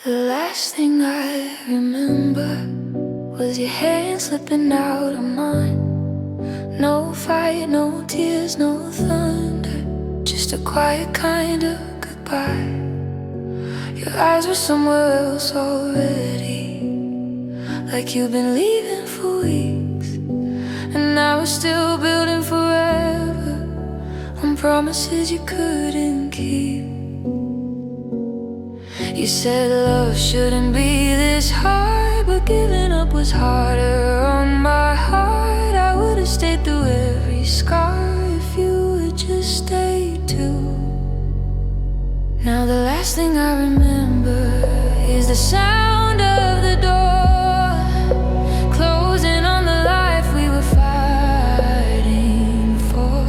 The last thing I remember was your hand slipping out of mine. No fight, no tears, no thunder, just a quiet kind of goodbye. Your eyes were somewhere else already, like you've been leaving for weeks. And I was still building forever on promises you couldn't keep. You said love shouldn't be this hard, but giving up was harder on my heart. I would've stayed through every scar if you would just stay too. Now the last thing I remember is the sound of the door closing on the life we were fighting for.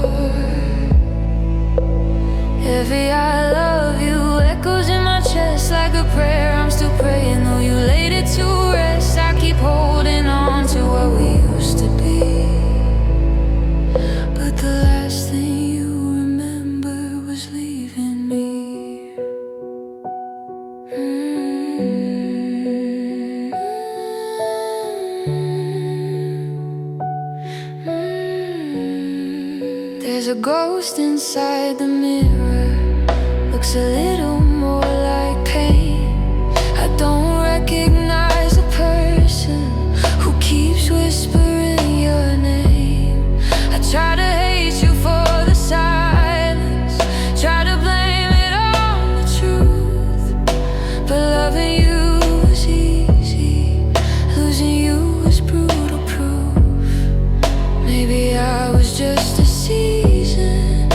Every I love you echoes in my chest like a prayer. I'm still praying though you laid it to rest. I keep holding on to what we used to be, but the last thing you remember was leaving me. There's a ghost inside the mirror, looks a little more like pain. I don't recognize the person who keeps whispering your name. I try to hate you for the silence, try to blame it on the truth, but loving you was easy, losing you was brutal proof. Maybe I was just a season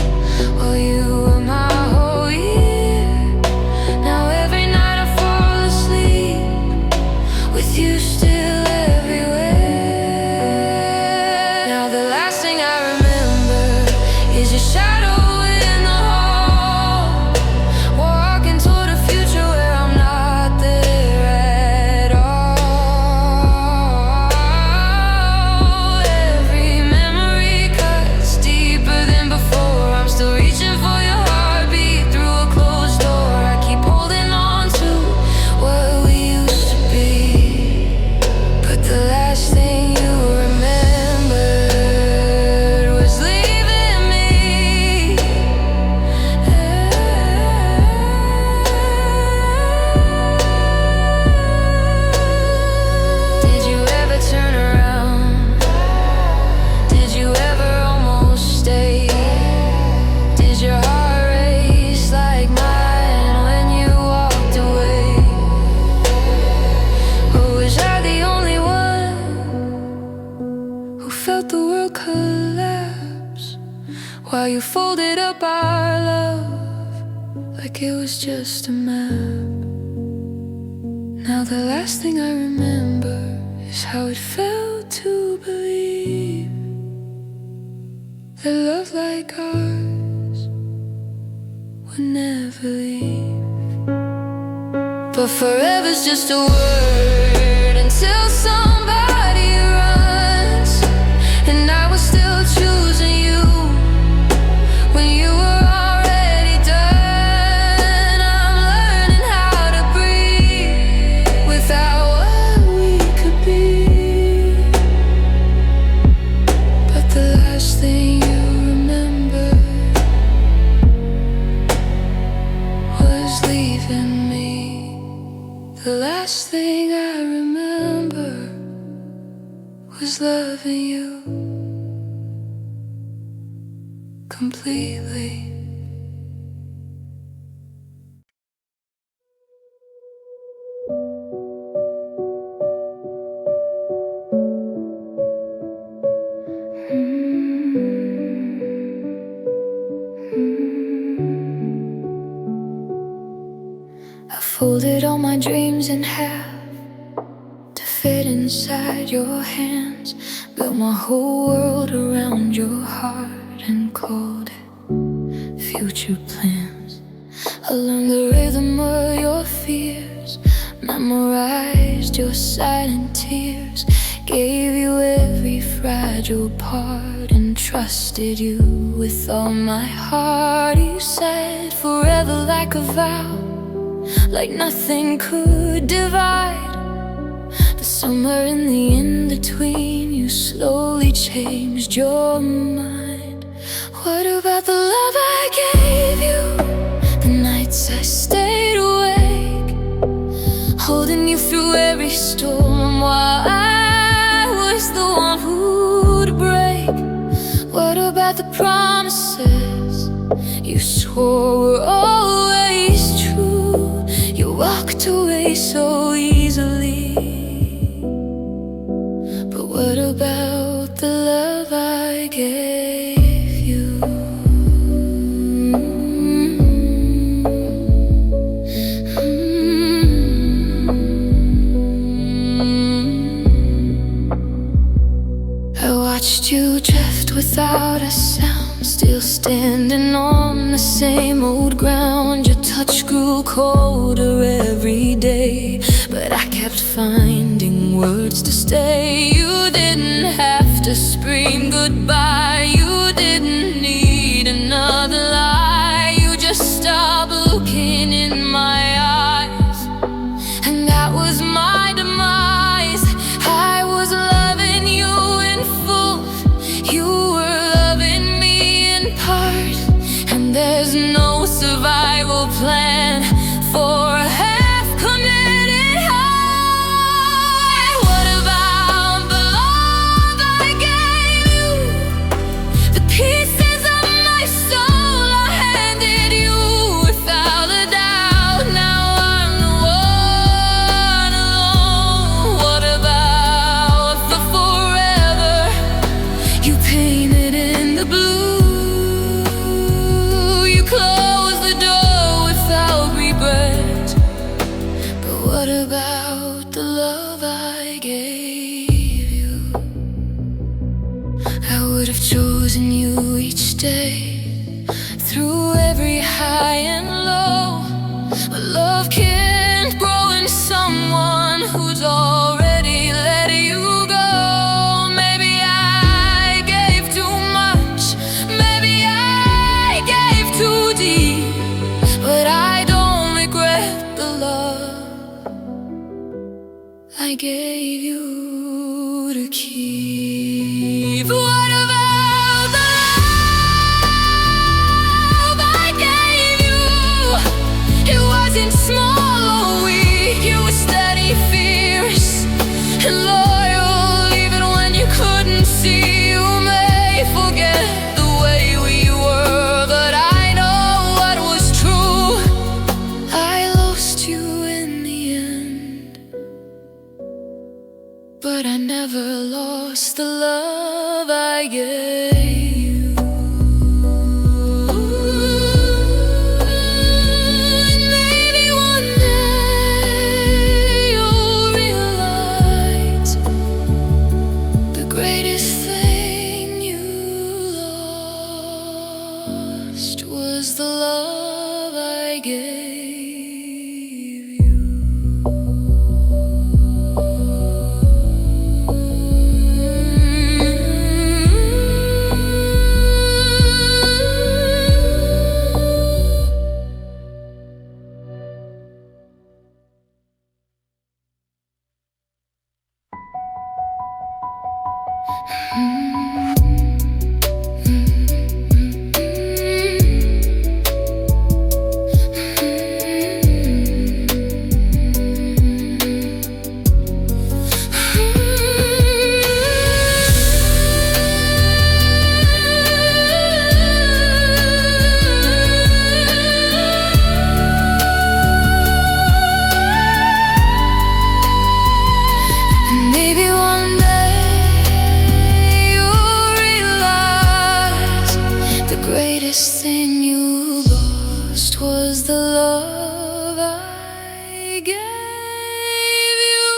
while you were my whole year. Now every night I fall asleep with you still everywhere. Now the last thing I remember is your shadow in the hall, walking toward a future where I'm not there at all. Every memory cuts deeper than before. I'm still reaching for your heartbeat through a closed door. I keep holding on to what we used to be, but the last thing you remembered was leaving me. Did you ever turn around? Did you ever almost stay? Did your heart race like mine when you walked away? Or was I the only one who felt the world collapse while you folded up our love like it was just a map? Now the last thing I remember is how it felt to believe that love like ours would never leave. But forever's just a word until somebody runs, and I was still choosing you when you were already done. I'm learning how to breathe without what we could be, but the last thing you remember was leaving me. The last thing I remember was loving you completely. I folded all my dreams in half to fit inside your hands, built my whole world around your heart and called it future plans. I learned the rhythm of your fears, memorized your silent tears, gave you every fragile part and trusted you with all my heart. You said forever like a vow, like nothing could divide. But somewhere in the in-between, you slowly changed your mind. What about the love I gave you? The nights I stayed awake, holding you through every storm, while I was the one who'd break. What about the promises you swore were always true? You walked away so easily. But what about the love I gave you? I watched you drift without a sound, still standing on the same old ground. Your touch grew colder every day, but I kept finding words to stay. You didn't have to scream goodbye, you didn't need another lie. You just stopped looking in my eyes, and that was my demise. I was loving you in full, you were loving me in part, and there's no survival plan for a half-committed heart. What about the love I gave you? The pieces of my soul I handed you without a doubt. Now I'm the one alone. What about the forever you painted in the blue? You closed the door without regret. But what about the love I gave you? I would have chosen you each day, through every high and low. But love can't grow in someone who's already let you go. Maybe I gave too much, maybe I gave too deep, but I don't regret the love I gave you to keep. What about the love I gave you? It wasn't small or weak, it was steady, fierce, and loyal. Even when you couldn't see, you may forget the way we were, but I know what was true. I lost you in the end, but I never lost the love I gave you. And maybe one day you'll realize the greatest thing you lost was the love I gave you. Maybe one day you'll realize the greatest thing you lost was the love I gave you.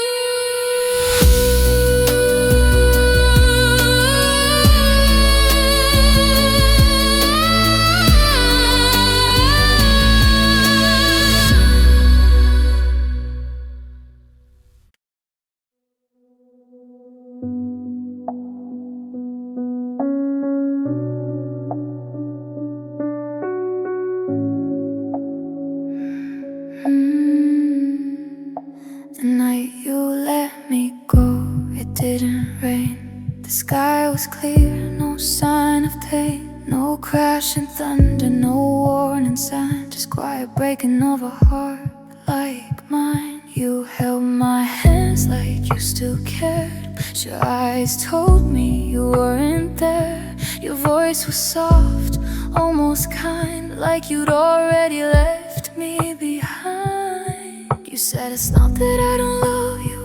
didn't rain. The sky was clear, no sign of pain, no crashing thunder, no warning sign, just quiet breaking of a heart like mine. You held my hands like you still cared, but your eyes told me you weren't there. Your voice was soft, almost kind, like you'd already left me behind. You said it's not that I don't love you,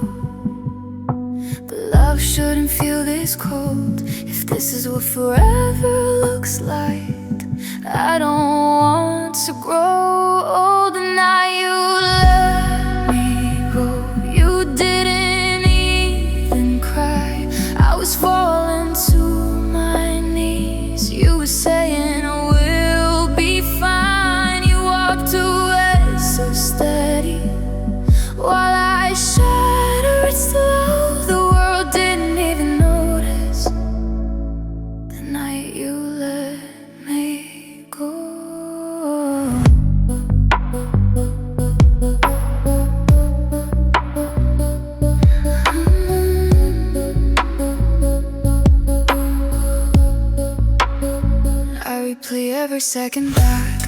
but love shouldn't feel this cold. If this is what forever looks like, I don't want to grow old. The night you let me go, you didn't even cry. I was falling to my knees. You were saying we'll be fine. You walked away so steady while I shattered slow. The world didn't even notice the night you let me go. I replay every second back,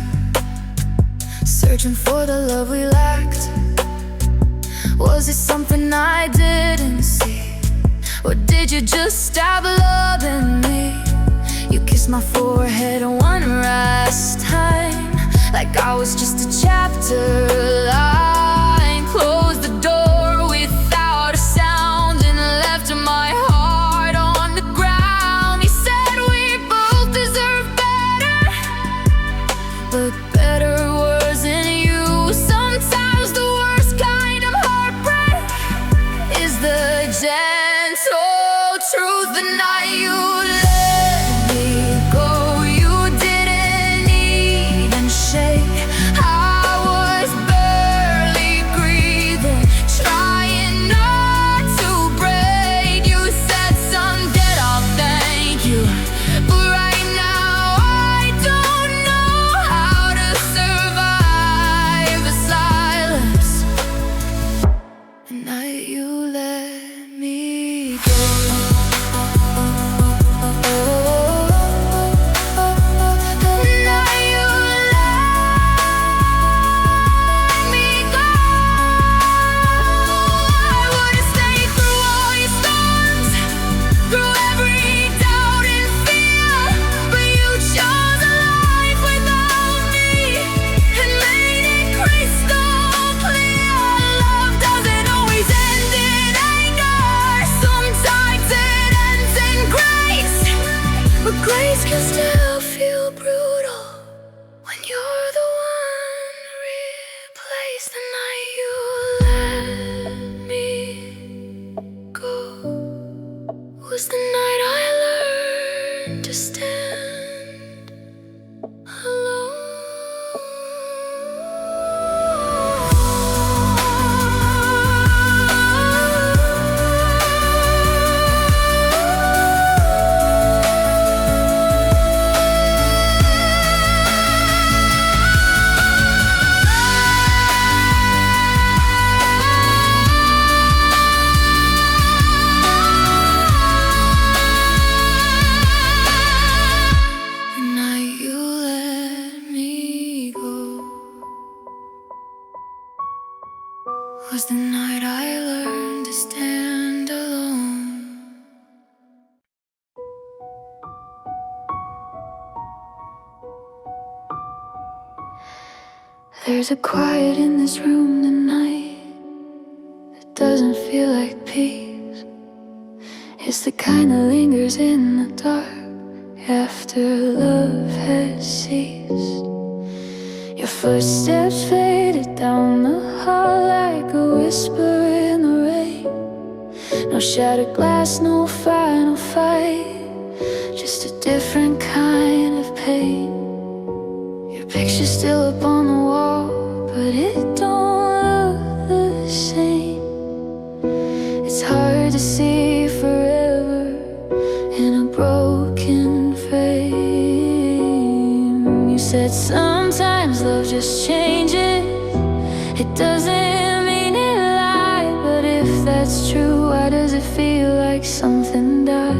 searching for the love we lacked. Was it something I didn't see, or did you just stop loving me? You kissed my forehead one last time, like I was just a chapter line. Closed the door without a sound and left my heart on the ground. He said we both deserve better, but better wasn't you. Sometimes the worst kind of heartbreak is the gentle truth. The night you let me go, you didn't even shake. I was barely breathing, trying not to break. You said someday I'll thank you, but right now I don't know how to survive the silence. The night you let me go. Grace can still feel brutal when you're the one replaced. The night you let me go was the night I learned to stand alone. Was the night I learned to stand alone. There's a quiet in this room tonight that doesn't feel like peace. It's the kind that lingers in the dark after love has ceased. Your footsteps faded down the hall like a whisper in the rain. No shattered glass, no final fight, just a different kind of pain. Your picture's still up on the wall, but it don't look the same. It's hard to see forever in a broken frame. You said sometimes love just changes, it doesn't mean it lied. But if that's true, why does it feel like like something died.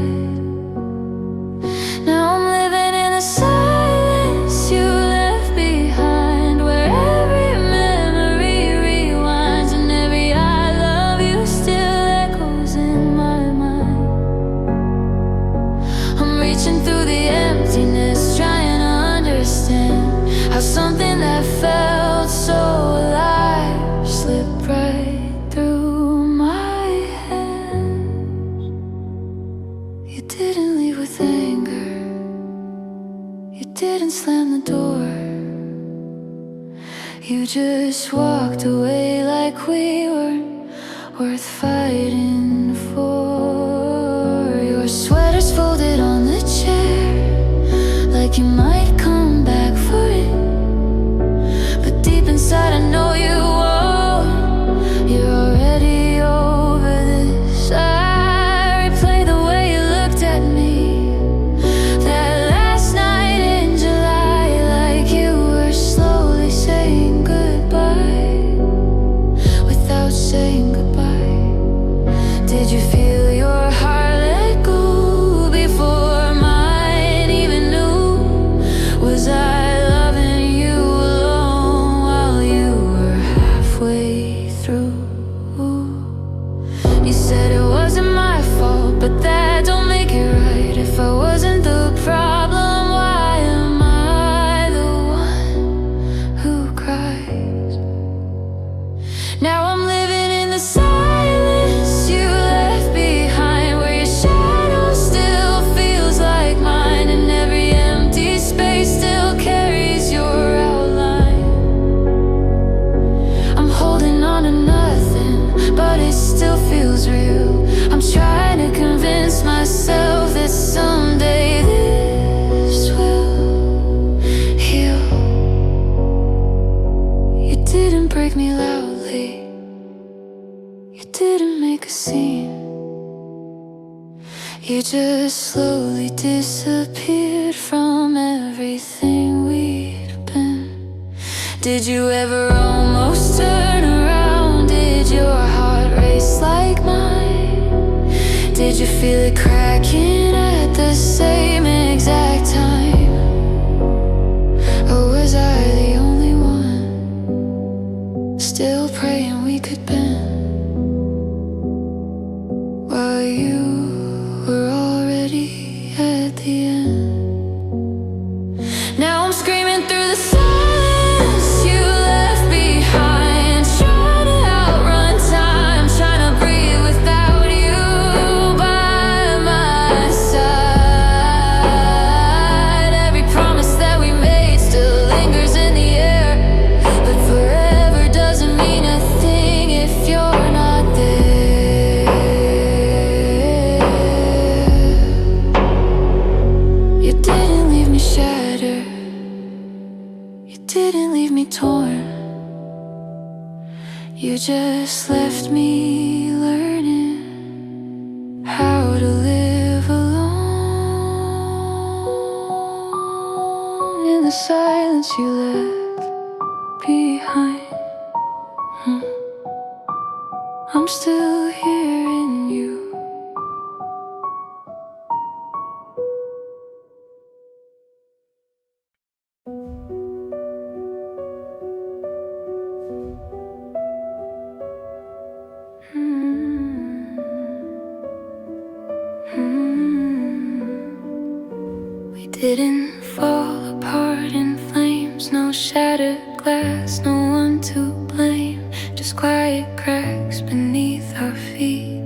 Now I'm living in the silence you left behind, where every memory rewinds and every I love you still echoes in my mind. I'm reaching through the emptiness, trying to understand how something that felt so alive slipped right through my hands. You didn't leave with anger, you didn't slam the door. You just walked away like we weren't worth fighting for. Your sweater's folded on the chair, like you might come back for it, but deep inside I know you won't. You're already over this. I replay the way you looked at me that last night in July, like you were slowly saying goodbye without saying goodbye. Did you feel your heart let go before mine even knew? Was I loving you alone while you were halfway through? You said it wasn't my fault, but that don't make it right. If I wasn't the problem, why am I the one who cries? Now I'm living in the silence you left behind, where your shadow still feels like mine, and every empty space still carries your outline. I'm holding on to nothing, but it still feels real. I'm trying to convince myself that someday this will heal. You didn't break me loudly, you didn't make a scene. You just slowly disappeared from everything we'd been. Did you ever almost turn around? Did your heart race like mine? Did you feel it cracking at the same exact time? Or was I the only one still praying we could bend while you were already at the end? Now I'm screaming through the silence you left behind, trying to outrun time, trying to breathe without you by my side. Every promise that we made still lingers in the air, but forever doesn't mean a thing if you're not there. You didn't leave me shattered, you didn't leave me torn. You just left me learning how to live alone in the silence you left behind. I'm still here in you. We didn't fall apart in flames, no shattered glass, no one to blame. Just quiet cracks beneath our feet,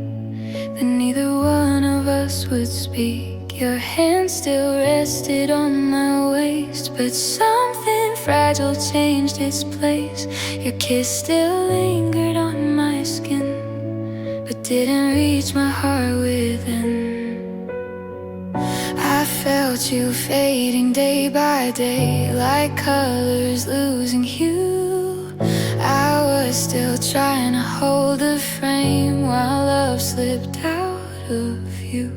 but neither one of us would speak. Your hand still rested on my waist, but something fragile changed its place. Your kiss still lingered on my skin, but didn't reach my heart within. I felt you fading day by day, like colors losing hue. I was still trying to hold the frame while love slipped out of you.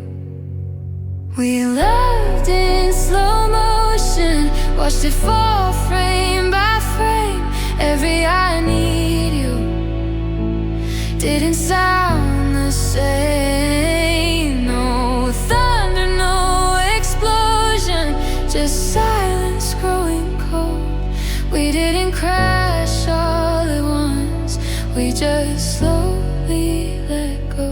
We loved in slow motion, watched it fall frame by frame. Every I need you didn't sound the same. we just slowly let go.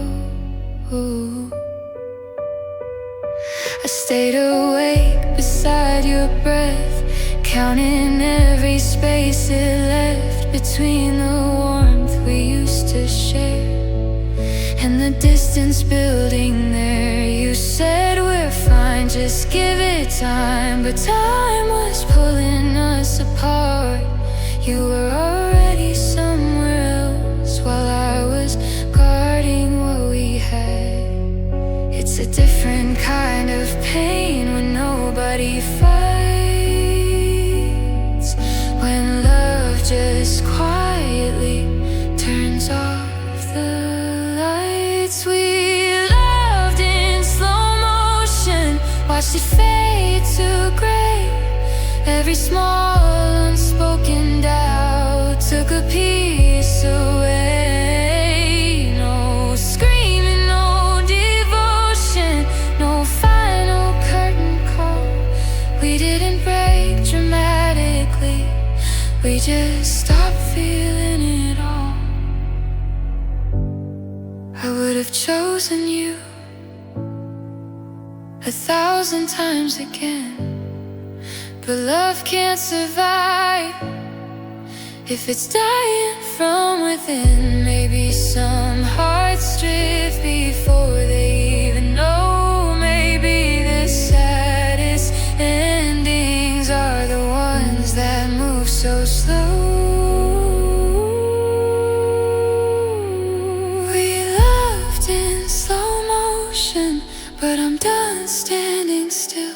I stayed awake beside your breath, counting every space it left between the warmth we used to share and the distance building there. You said we're fine, just give it time, but time was pulling us apart. You were already somewhere else while I was guarding what we had. It's a different kind of pain when nobody fights, when love just quietly turns off the lights. We loved in slow motion, watched it fade to gray. Every small unspoken doubt took a piece away. No screaming, no devotion, no final curtain call. We didn't break dramatically, we just stopped feeling it all. I would have chosen you 1,000 times again, but love can't survive if it's dying from within. Maybe some hearts drift before they even know. Maybe the saddest endings are the ones that move so slow. We loved in slow motion, but I'm done standing still.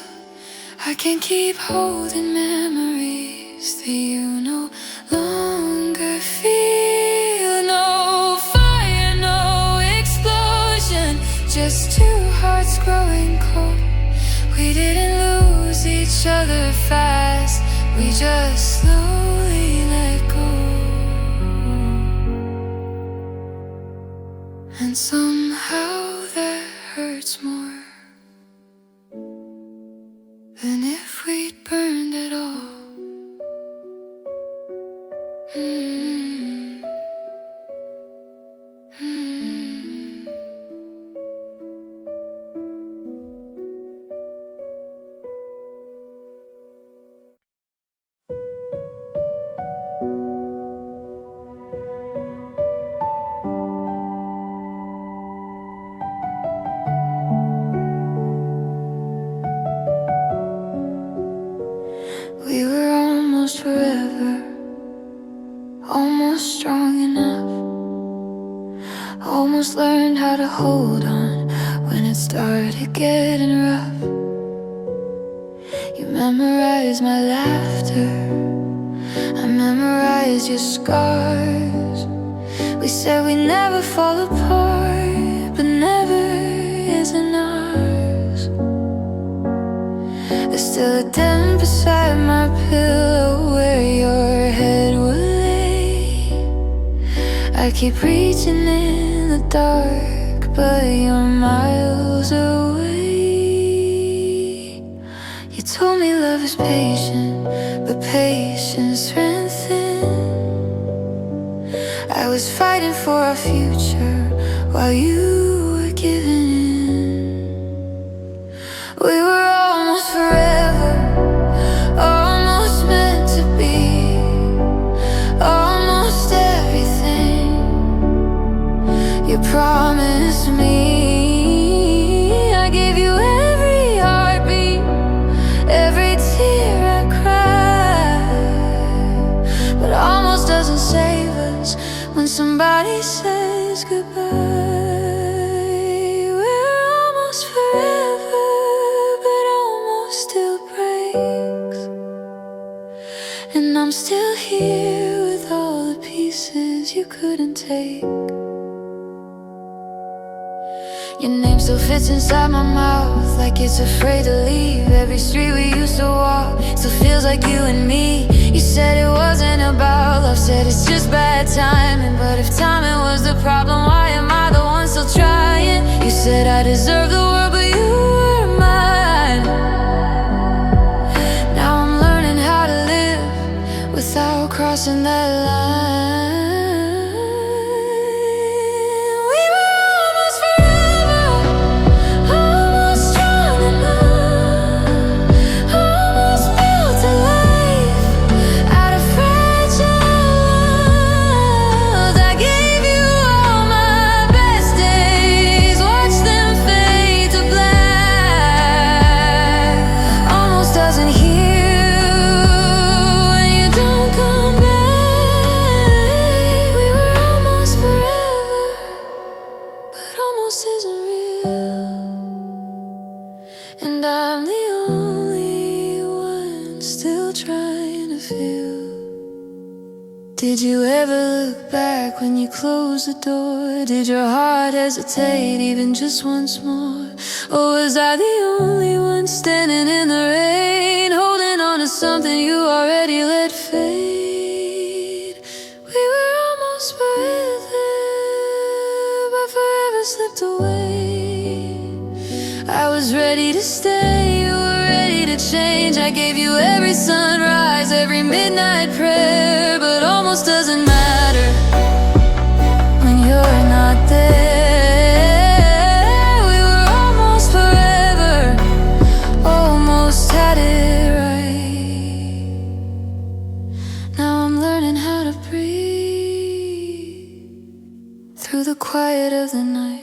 I can't keep holding memories that you no longer feel. No fire, no explosion, just two hearts growing cold. We didn't lose each other fast, we just slowly let go. And somehow that hurts more than if we'd burned it all. We were almost forever, almost strong enough, almost learned how to hold on when it started getting rough. You memorized my laughter, I memorized your scars. We said we'd never fall apart, but never isn't ours. There's still a dent beside my pillow where your head would lay. I keep reaching in the dark, but you're miles away. You told me love is patient, but patience ran thin. I was fighting for our future while you were giving in. We were almost forever, almost meant to be, almost everything you promised me. I gave you every heartbeat, every tear I cried, but almost doesn't save us when somebody says goodbye. We're almost forever, but almost still breaks. And I'm still here with all the pieces you couldn't take. Your name still fits inside my mouth, like it's afraid to leave. Every street we used to walk still feels like you and me. You said it wasn't about love, said it's just bad timing. But if timing was the problem, why am I the one still trying? You said I deserve the world, but you were mine. Now I'm learning how to live without crossing that line. Did you ever look back when you closed the door? Did your heart hesitate even just once more? Or was I the only one standing in the rain, holding on to something you already let fade? We were almost forever, but forever slipped away. I was ready to stay, you were ready to change. I gave you every sunrise, every midnight prayer, but almost doesn't matter when you're not there. We were almost forever, almost had it right. Now I'm learning how to breathe through the quiet of the night.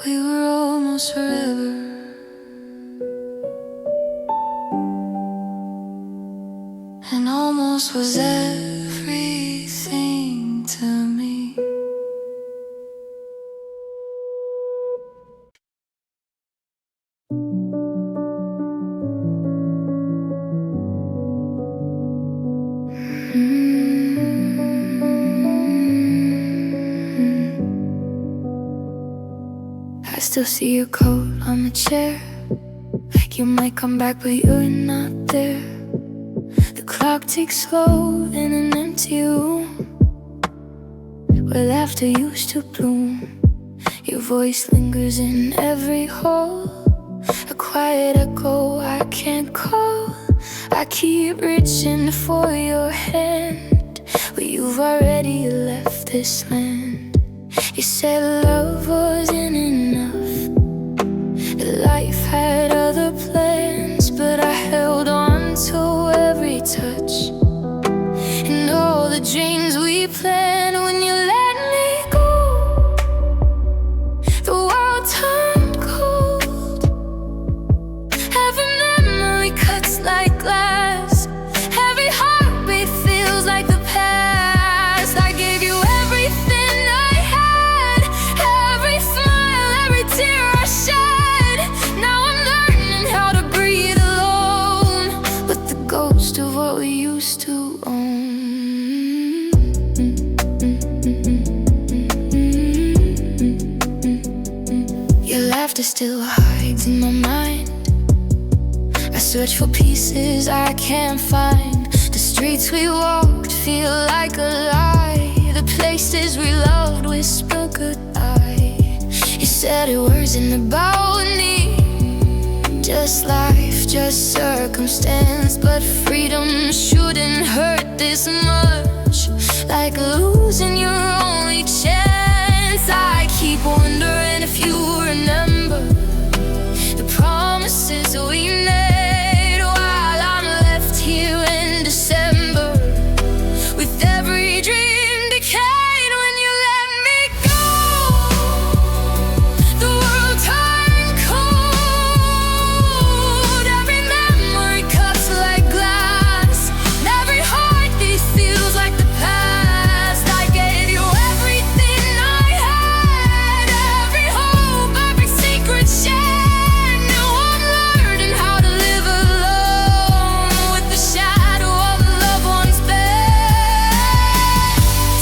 We were almost forever, and almost was everything to me. I still see your coat on the chair, like you might come back but you're not there. The clock ticks slow in an empty room where laughter used to bloom. Your voice lingers in every hole, a quiet echo I can't call. I keep reaching for your hand, but you've already left this land. You said love wasn't enough, that life had other plans, but I held on to every touch and all the dreams we planned. When you let me go, the world turned cold. Every memory cuts like glass, every heartbeat feels like the past. I gave you everything I had, every smile, every tear I shed. Now I'm learning how to breathe alone with the ghost of what we used to own. Your laughter still hides in my mind. I search for pieces I can't find. The streets we walked feel like a lie. The places we loved whisper goodbye. You said it wasn't about me, just life, just circumstance, but freedom shouldn't hurt this much, like losing your only chance. I keep wondering if you remember the promises we made while I'm left here in December, with every dream decayed. When you let me go, the world turned cold. Every memory cuts like glass, and every heartbeat feels like the past. I gave you everything I had, every hope, every secret shared. Now I'm learning how to live alone with the shadow of loved ones back.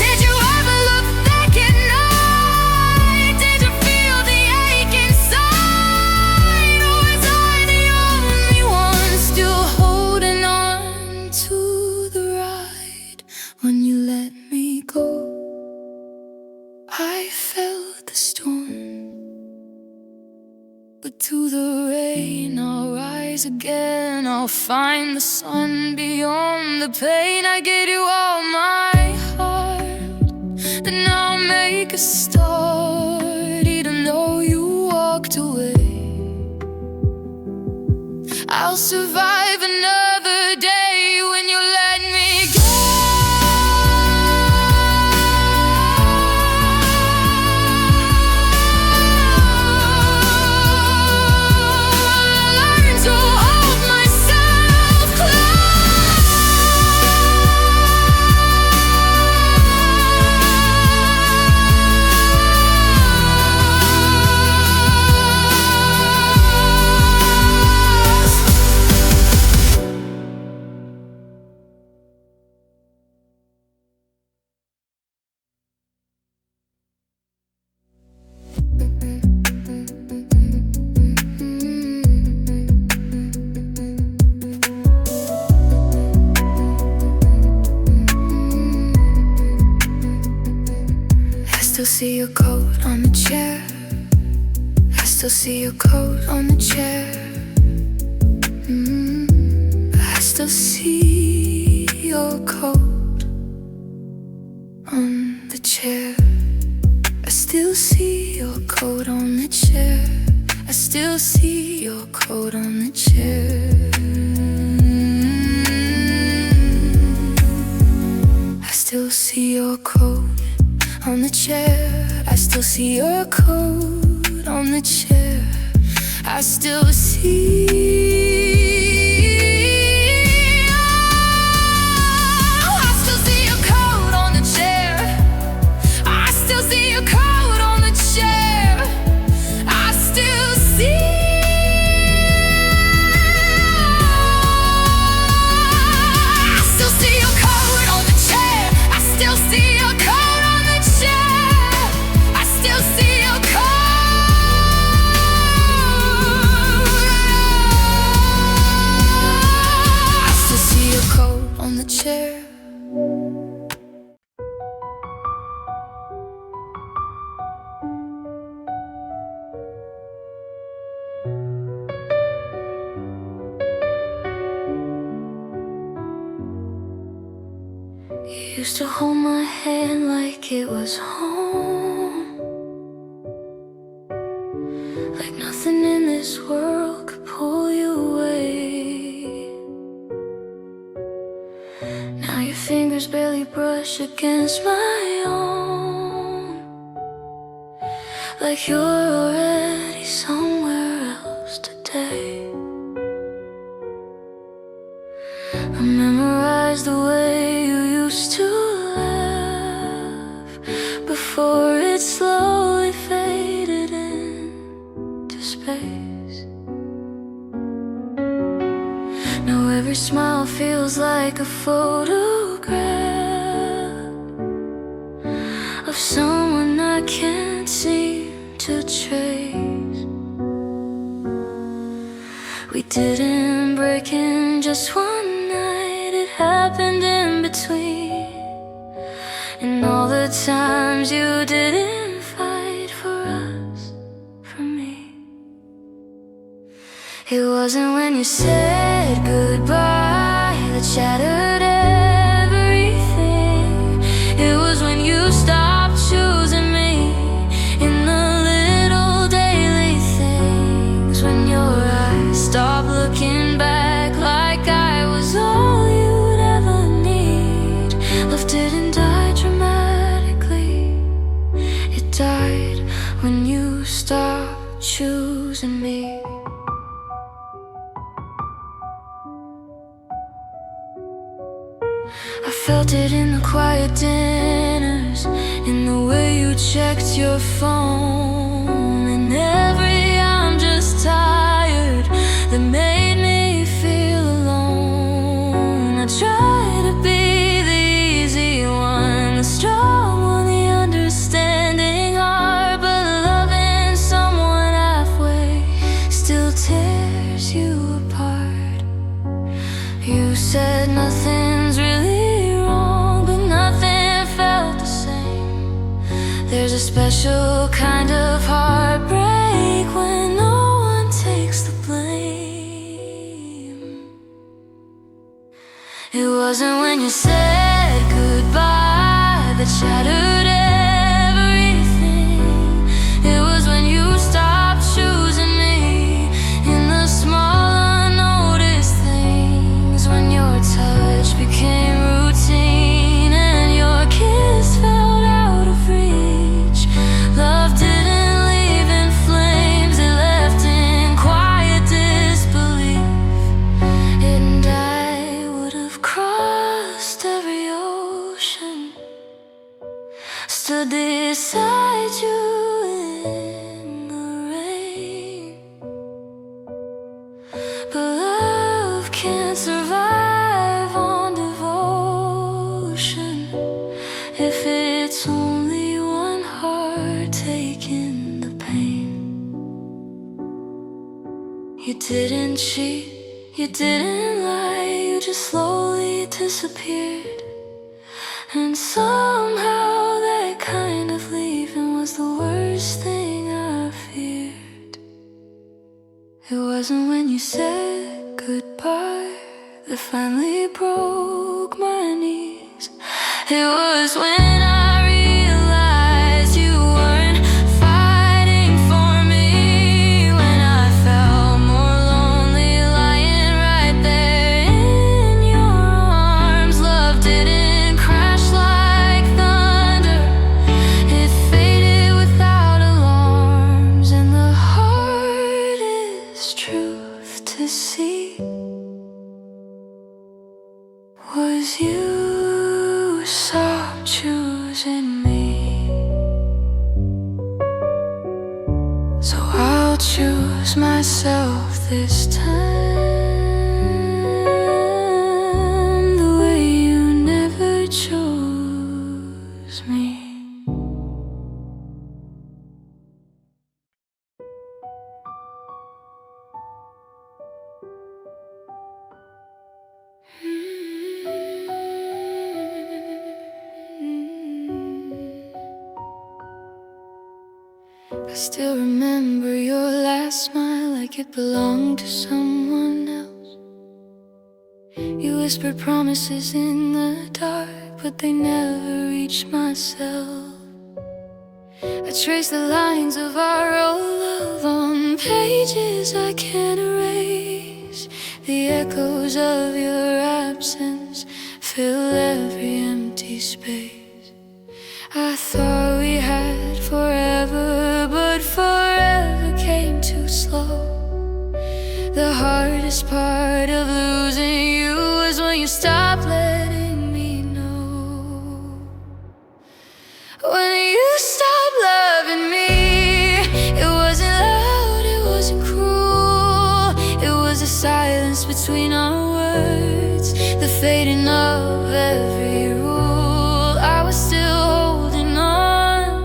Did you ever look back at night? Did you feel the ache inside? Or was I the only one still holding on to the ride? When you let me go, I felt the storm, but to the rain I'll rise again. I'll find the sun beyond the pain. I gave you all my heart, then I'll make a start. Even though you walked away, I'll survive another day. When you let me go, learn to hold myself close. still see your coat on the chair. I still see your coat on the chair. I still see your coat on the chair. I still see your coat on the chair. I still see your coat on the chair. I still see your coat on the chair. I still see your coat on the chair. I still see. You used to hold my hand like it was home, like nothing in this world could pull you away. Now your fingers barely brush against my own, like you're already somewhere else today. I memorize the way you used to laugh before it slowly faded into space. Now every smile feels like a photograph of someone I can't seem to trace. We didn't break in just one night, it happened in between. And all the times you didn't fight for us, for me. It wasn't when you said goodbye that shattered everything. It was when you stopped choosing me in the little daily things. When your eyes stopped looking back like I was all you'd ever need. Love didn't die dramatically, it died when you stopped choosing me. I felt it in the quiet dinners, in the way you checked your phone, and every "I'm just tired" that made me feel alone. I tried to be the easy one, the strong one, the understanding heart, but loving someone halfway still tears you apart. You said nothing's really wrong, but nothing felt the same. There's a special kind of heartbreak when no one takes the blame. It wasn't when you said goodbye that shattered everything. It was when you stopped choosing me in the small unnoticed things. When your touch became routine and your kiss felt out of reach. Love didn't leave in flames, it left in quiet disbelief. And I would have crossed every ocean, stood beside you in the rain. But love can't survive on devotion if it's only one heart taking the pain. You didn't cheat, you didn't lie, you just slowly disappeared. And somehow that kind of leaving wasn't when you said goodbye that finally broke my knees. It was when I realized you weren't fighting for me, when I felt more lonely lying right there in your arms. Love didn't crash like thunder, it faded without alarms. And the hardest truth to see was you stopped choosing me. So I'll choose myself this time, the way you never chose me. I still remember your last smile like it belonged to someone else. You whispered promises in the dark, but they never reached myself. I traced the lines of our old love on pages I can't erase. The echoes of your absence fill every empty space. I thought we had forever, but forever came too slow. The hardest part of losing you was when you stopped letting me know. When you stopped loving me, it wasn't loud, it wasn't cruel. It was the silence between our words, the fading of every rule. I was still holding on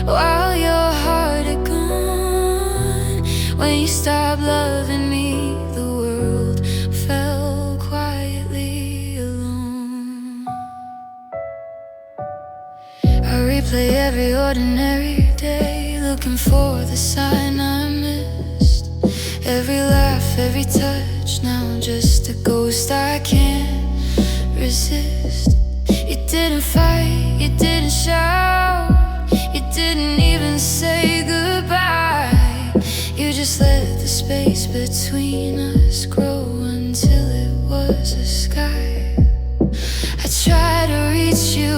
while your heart had gone. When you stopped loving me, the world fell quietly alone. I replay every ordinary day, looking for the sign I missed. Every laugh, every touch, now just a ghost I can't resist. You didn't fight, you didn't shout, you didn't even say goodbye. You just let the space between us grow until it was a sky. I tried to reach you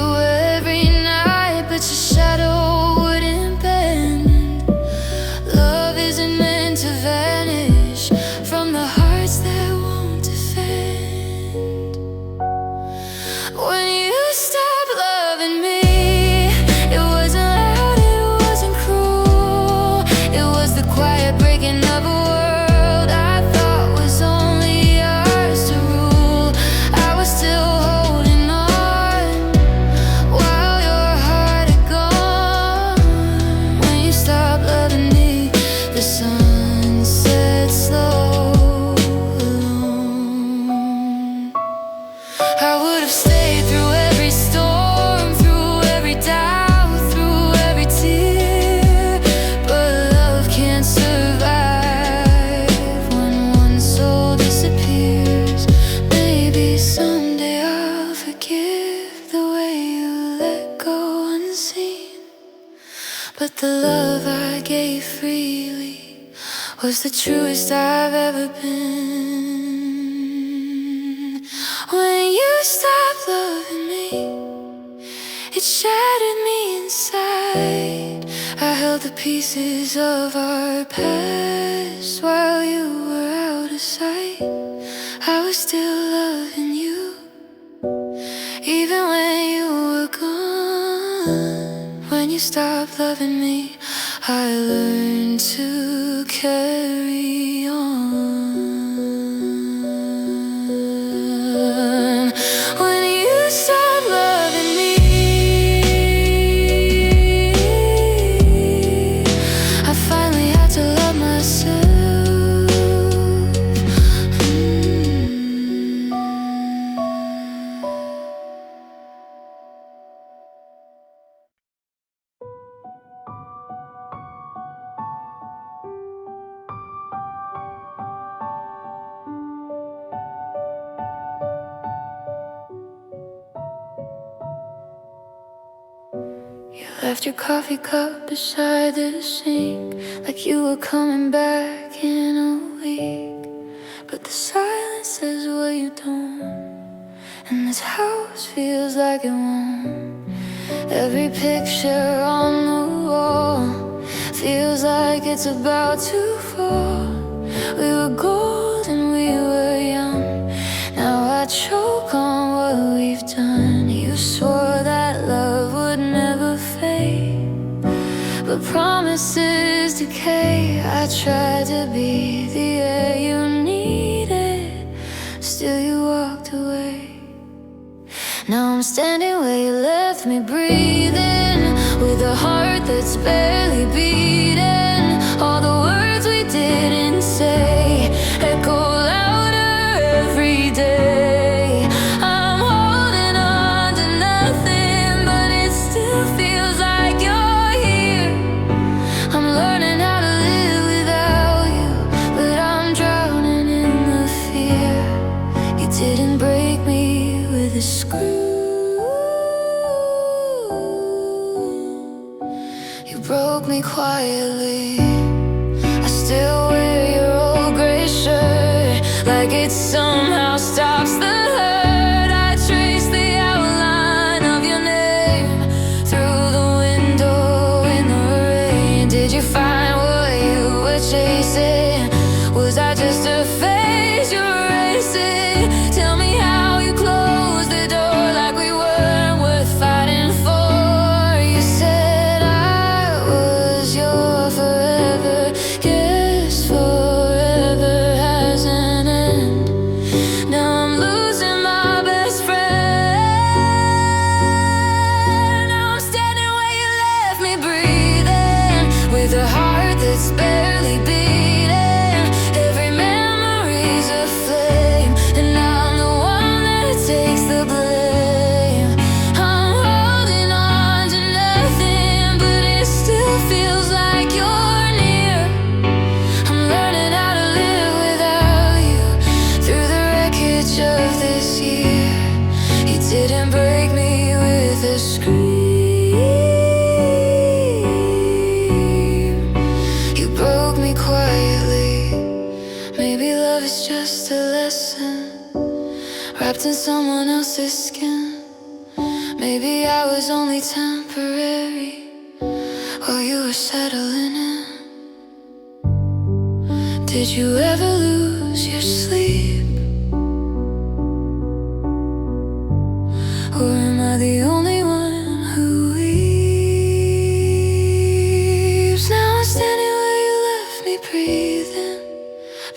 every night, but your shadow wouldn't bend. Love isn't meant to vanish from the hearts that won't defend. When you stopped loving me, it wasn't loud, it wasn't cruel. It was the quiet breaking of a world I thought was only ours to rule. I was still holding on while your heart had gone. When you stopped loving me, the sun set slow alone. I would have stayed through every storm, through every doubt, through every tear. But love can't survive when one soul disappears. Maybe someday I'll forgive the way you let go unseen. But the love I gave freely was the truest I've ever been. When you stopped loving me, it shattered me inside. I held the pieces of our past while you were out of sight. I was still loving you, even when you were gone. When you stopped loving me, I learned to carry on. When you stopped loving me, I finally had to love myself. Left your coffee cup beside the sink, like you were coming back in a week. But the silence says, well, you don't, and this house feels like it won't. Every picture on the wall feels like it's about to fall. We were gold and we were young. Now I choke on what we've done. You swore that love would never fade, but promises decay. I tried to be the air you needed, still you walked away. Now I'm standing where you left me, breathing, with a heart that's barely beating. All the words we didn't say echo louder every day. I'm holding on to nothing, but it still feels like you're here. I'm learning how to live without you, but I'm drowning in the fear. You didn't break me with a screw, you broke me quietly. I still wear your old gray shirt, like it somehow stops the hurt. I trace the outline of your name through the window in the rain. Did you find what you were chasing? Was I just a phase you were racing? Tell me how you closed the door like we weren't worth fighting for. You said I was your forever. Guess forever has an end. Now I'm losing my best friend. Now I'm standing where you left me, breathing, with a heart that's barely beating. Every memory's a flame, and I'm the one that takes the blame. I'm holding on to nothing, but it still feels like you're near. I'm learning how to live without you through the wreckage of this year. You didn't break me with a scream, you broke me quietly. Maybe love is just a lesson wrapped in someone else's skin. Maybe I was only temporary while you were settling in. Did you ever lose your sleep? Or am I the only one who weeps? Now I'm standing where you left me, breathing,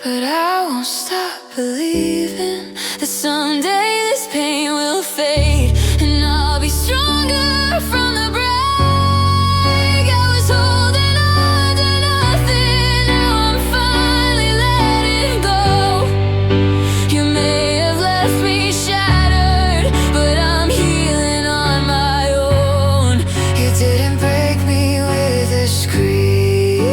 but I won't stop believing that someday this pain will fade, and I'll be stronger from the break. I was holding on to nothing, now I'm finally letting go. You may have left me shattered, but I'm healing on my own. You didn't break me with a scream,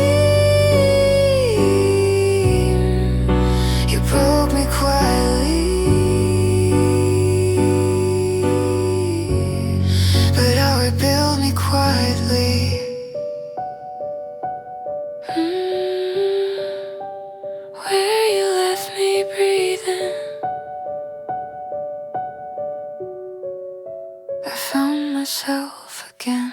you broke me quietly. But I'll rebuild me quietly. Where you left me breathing, I found myself again.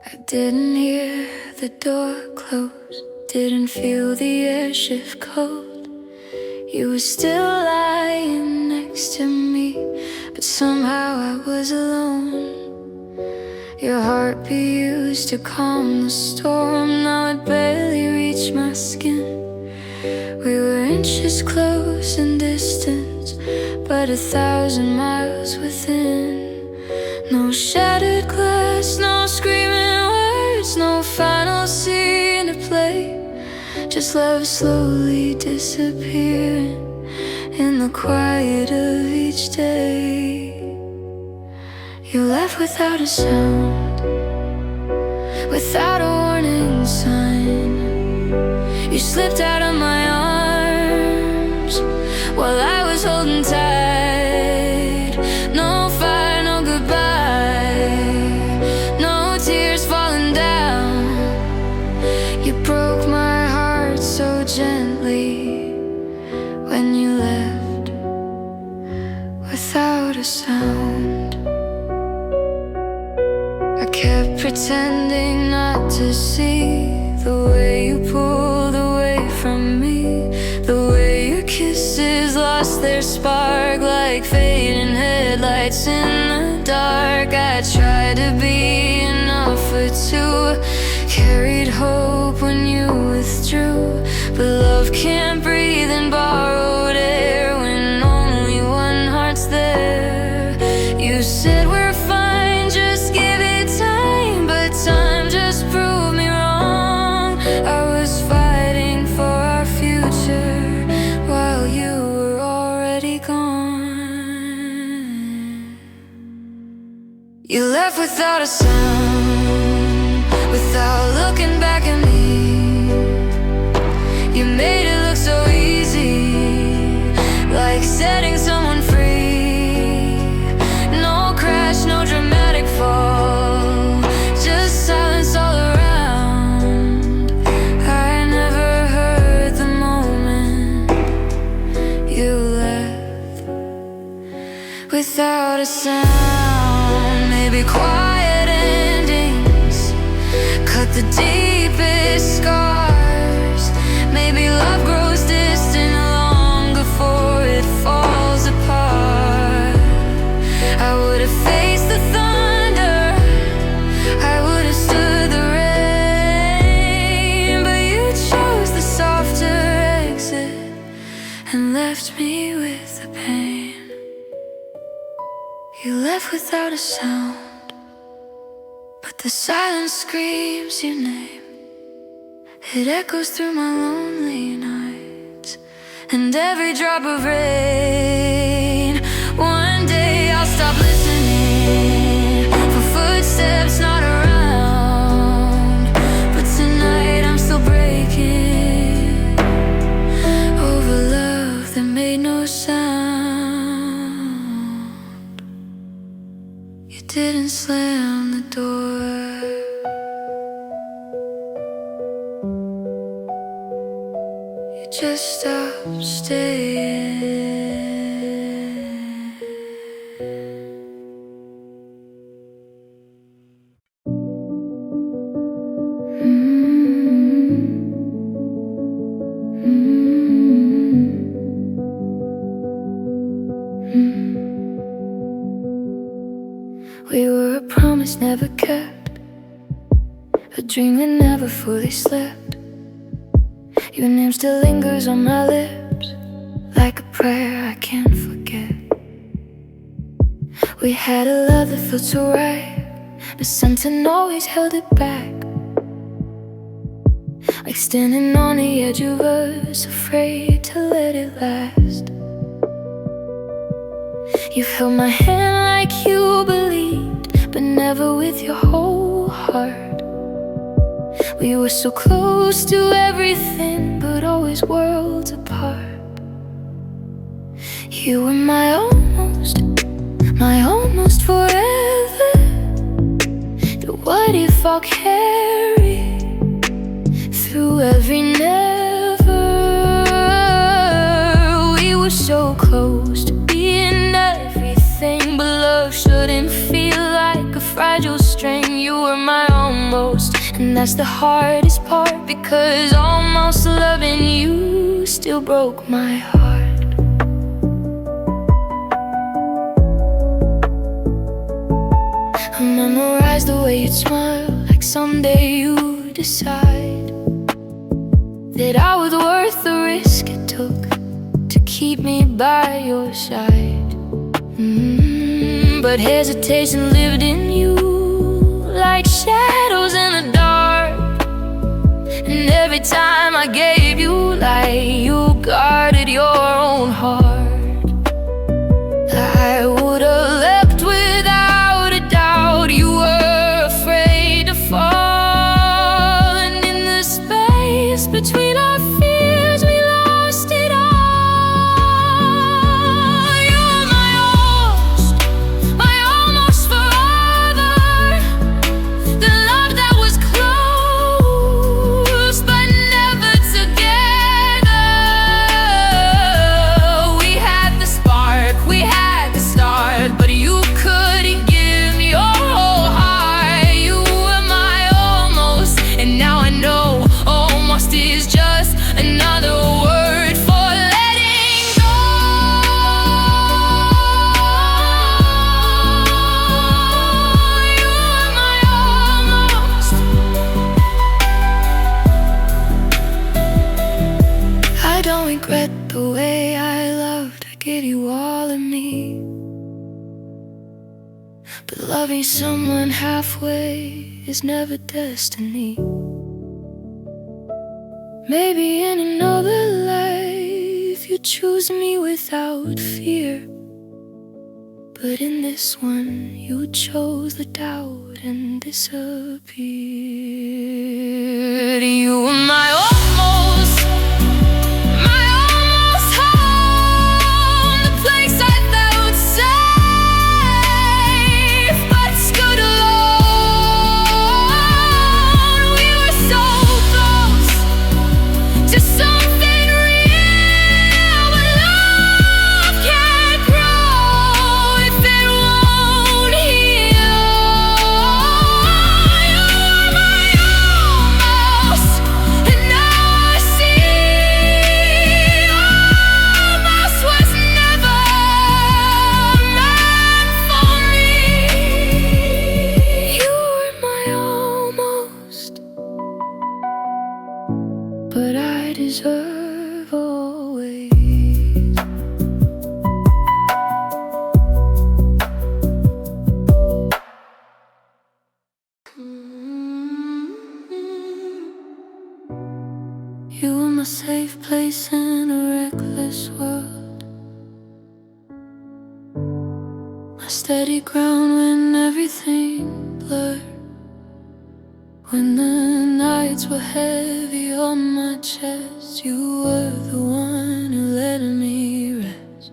I didn't hear the door close, didn't feel the air shift cold. You were still lying next to me, but somehow I was alone. Your heartbeat used to calm the storm, now it barely reached my skin. We were inches close in distance, but 1,000 miles within. No shattered glass, no screaming words, no final scene to play. Just love slowly disappearing in the quiet of each day. You left without a sound, without a warning sign. You slipped out of my arms while I was holding tight. No fire, no goodbye, no tears falling down. You broke my heart so gently when you left without a sound. I kept pretending not to see the way you pulled away from me, the way your kisses lost their spark like fading headlights in the dark. I tried to be enough for two, carried hope when you withdrew, but love can't breathe in borrowed air when only one heart's there. You said we're fine, just give it time, but time just proved me wrong. I was fighting for our future while you were already gone. You left without a sound, without looking back at me. You made it look so easy, like setting someone free. No crash, no dramatic fall, just silence all around. I never heard the moment you left without a sound. Maybe quiet endings cut the deepest scars. Maybe love grows distant long before it falls apart. I would have faced the thunder, I would have stood the rain, but you chose the softer exit and left me with the pain. You left without a sound, but the silence screams your name. It echoes through my lonely nights and every drop of rain. One day I'll stop listening for footsteps not around, but tonight I'm still breaking over love that made no sound. You didn't slam the door, just stop staying. We were a promise never kept, a dream that never fully slept. Your name still lingers on my lips, like a prayer I can't forget. We had a love that felt so right, but something always held it back. Like standing on the edge of us, afraid to let it last. You've held my hand like you believed, but never with your whole heart. We were so close to everything, but always worlds apart. You were my almost forever. The what if I'll carry through every never. We were so close to being everything, but love shouldn't feel like a fragile string. You were my almost, and that's the hardest part, because almost loving you still broke my heart. I memorized the way you'd smile, like someday you'd decide that I was worth the risk it took to keep me by your side. But hesitation lived in you, like shadows in the dark. And every time I gave you light, you guarded your own heart. I would have leapt without a doubt. You were afraid to fall. Having someone halfway is never destiny. Maybe in another life you'd choose me without fear, but in this one you chose the doubt and disappeared. You were my almost home, the place I felt safe, but stood alone. We were so close to something real, but love can't grow if it won't heal. You were my almost, and now I see almost was never meant for me. You were my almost, but I deserve always. You were my safe place in a reckless world, my steady ground when everything blurred. When the nights were heavy on my chest, you were the one who let me rest.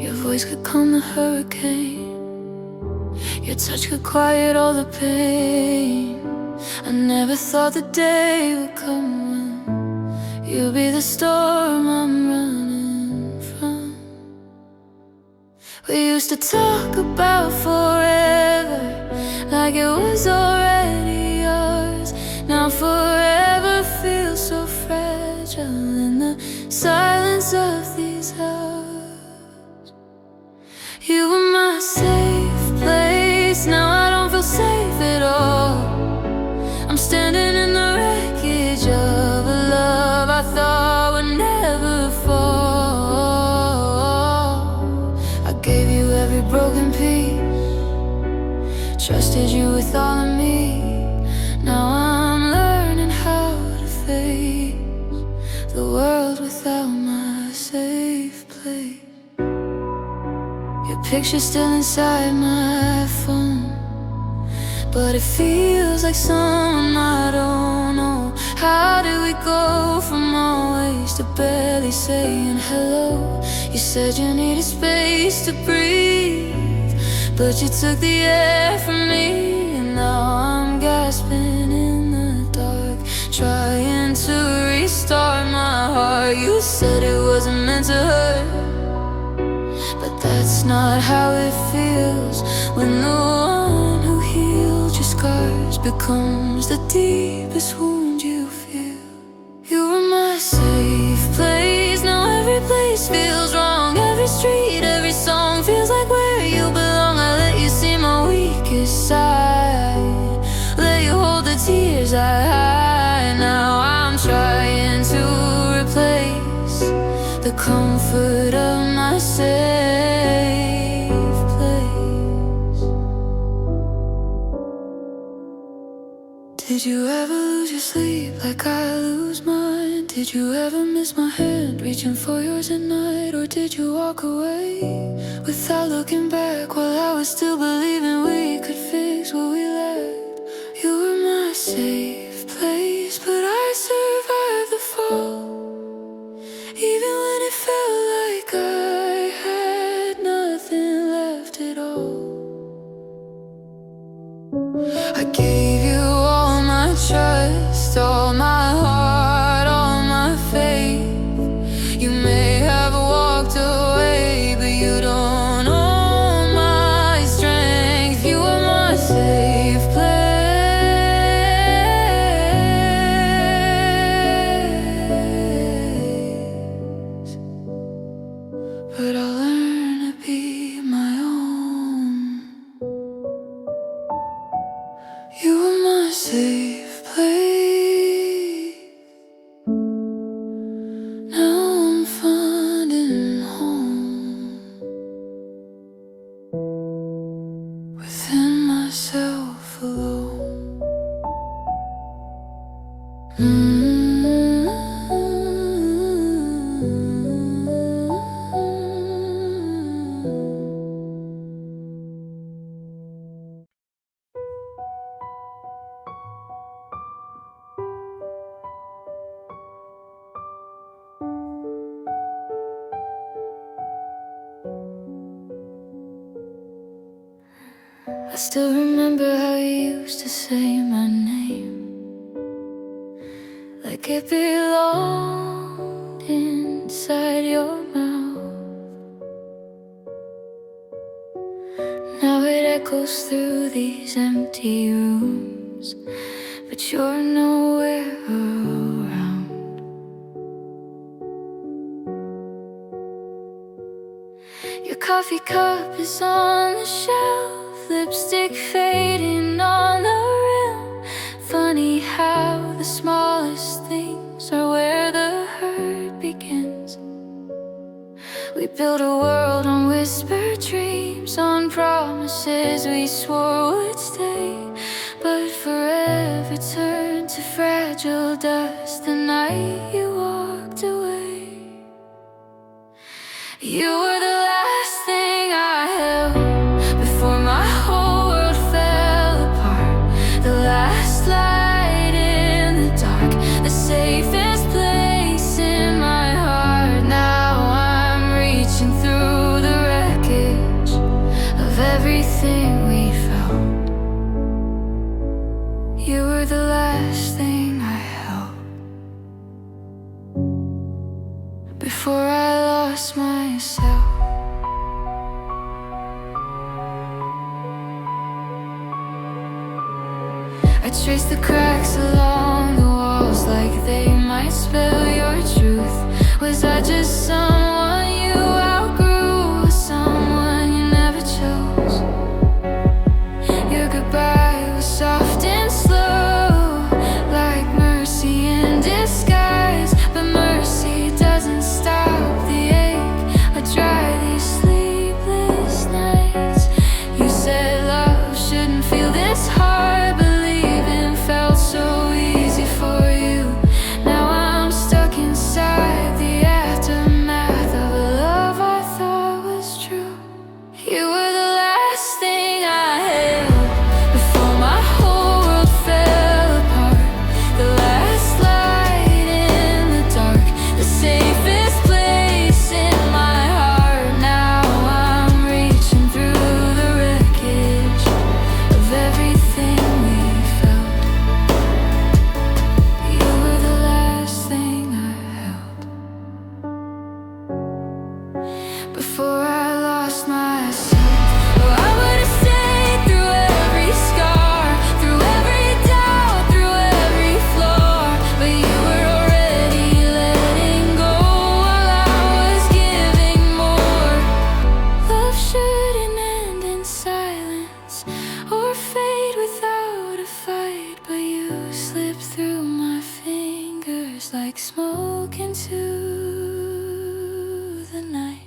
Your voice could calm the hurricane, your touch could quiet all the pain. I never thought the day would come when you'll be the storm I'm running from. We used to talk about forever like it was already yours. Now forever feels so fragile in the silence of these hours. You were my safe place, now I don't feel safe at all. I'm standing in the wreckage of a love I thought would never fall. I gave you every broken piece, trusted you with all of me. Now I'm learning how to face the world without my safe place. Your picture's still inside my phone, but it feels like someone I don't know. How did we go from always to barely saying hello? You said you needed space to breathe, but you took the air from me. And now I'm gasping in the dark, trying to restart my heart. You said it wasn't meant to hurt, but that's not how it feels when the one who healed your scars becomes the deepest wound you feel. You were my safe place, now every place feels wrong. Every street, every song feels like where you belong. I let you see my weakest side, let you hold the tears I hide. Now I'm trying to replace the comfort of my safe place. Did you ever lose your sleep like I lose mine? Did you ever miss my hand reaching for yours at night? Or did you walk away without looking back while I was still believing we could fix what we lacked? You were my safe place, but I survived the fall, even when it felt like I had nothing left at all. I gave you all my trust, all my heart, all my faith. You may have walked away, but you don't own my strength. You were my safe place, but I'll learn to be my own. You were my safe place. I still remember how you used to say my name like it belonged inside your mouth. Now it echoes through these empty rooms, but you're nowhere around. Your coffee cup is on the shelf, lipstick fading on the rim. Funny how the smallest things are where the hurt begins. We built a world on whispered dreams, on promises we swore would stay, but forever turned to fragile dust the night you walked away. You were the last thing I held before my whole world fell apart. The last light in the dark, the safest place in my heart. Now I'm reaching through the wreckage of everything we felt. You were the last thing I held before I lost myself. I traced the cracks along the walls like they might spell your truth. Was I just someone you outgrew, or someone you never chose? Your goodbye was soft and slow, like mercy in disguise. But mercy doesn't stop the ache or dry these sleepless nights. You said love shouldn't feel this hard, believing felt so easy for you. Now I'm stuck inside the aftermath of a love I thought was true. You were the last thing I held before my whole world fell apart. The last light in the dark, the safest place in my heart. Now I'm reaching through the wreckage of everything we felt. You were the last thing I held before I lost myself. Oh, I would've stayed through every scar, through every doubt, through every flaw. But you were already letting go while I was giving more. Love shouldn't end in silence or fade without a fight, but you slipped through my fingers like smoke into the night.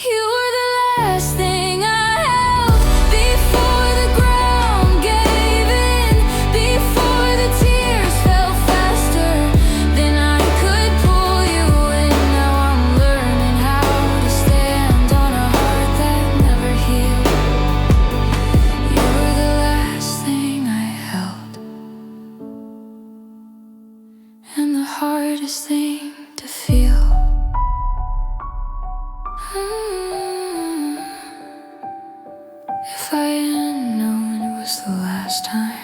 You were the last thing I held before the ground gave in, before the tears fell faster than I could pull you in. Now I'm learning how to stand on a heart that never healed. You were the last thing I held, and the hardest thing to feel. If I had known it was the last time.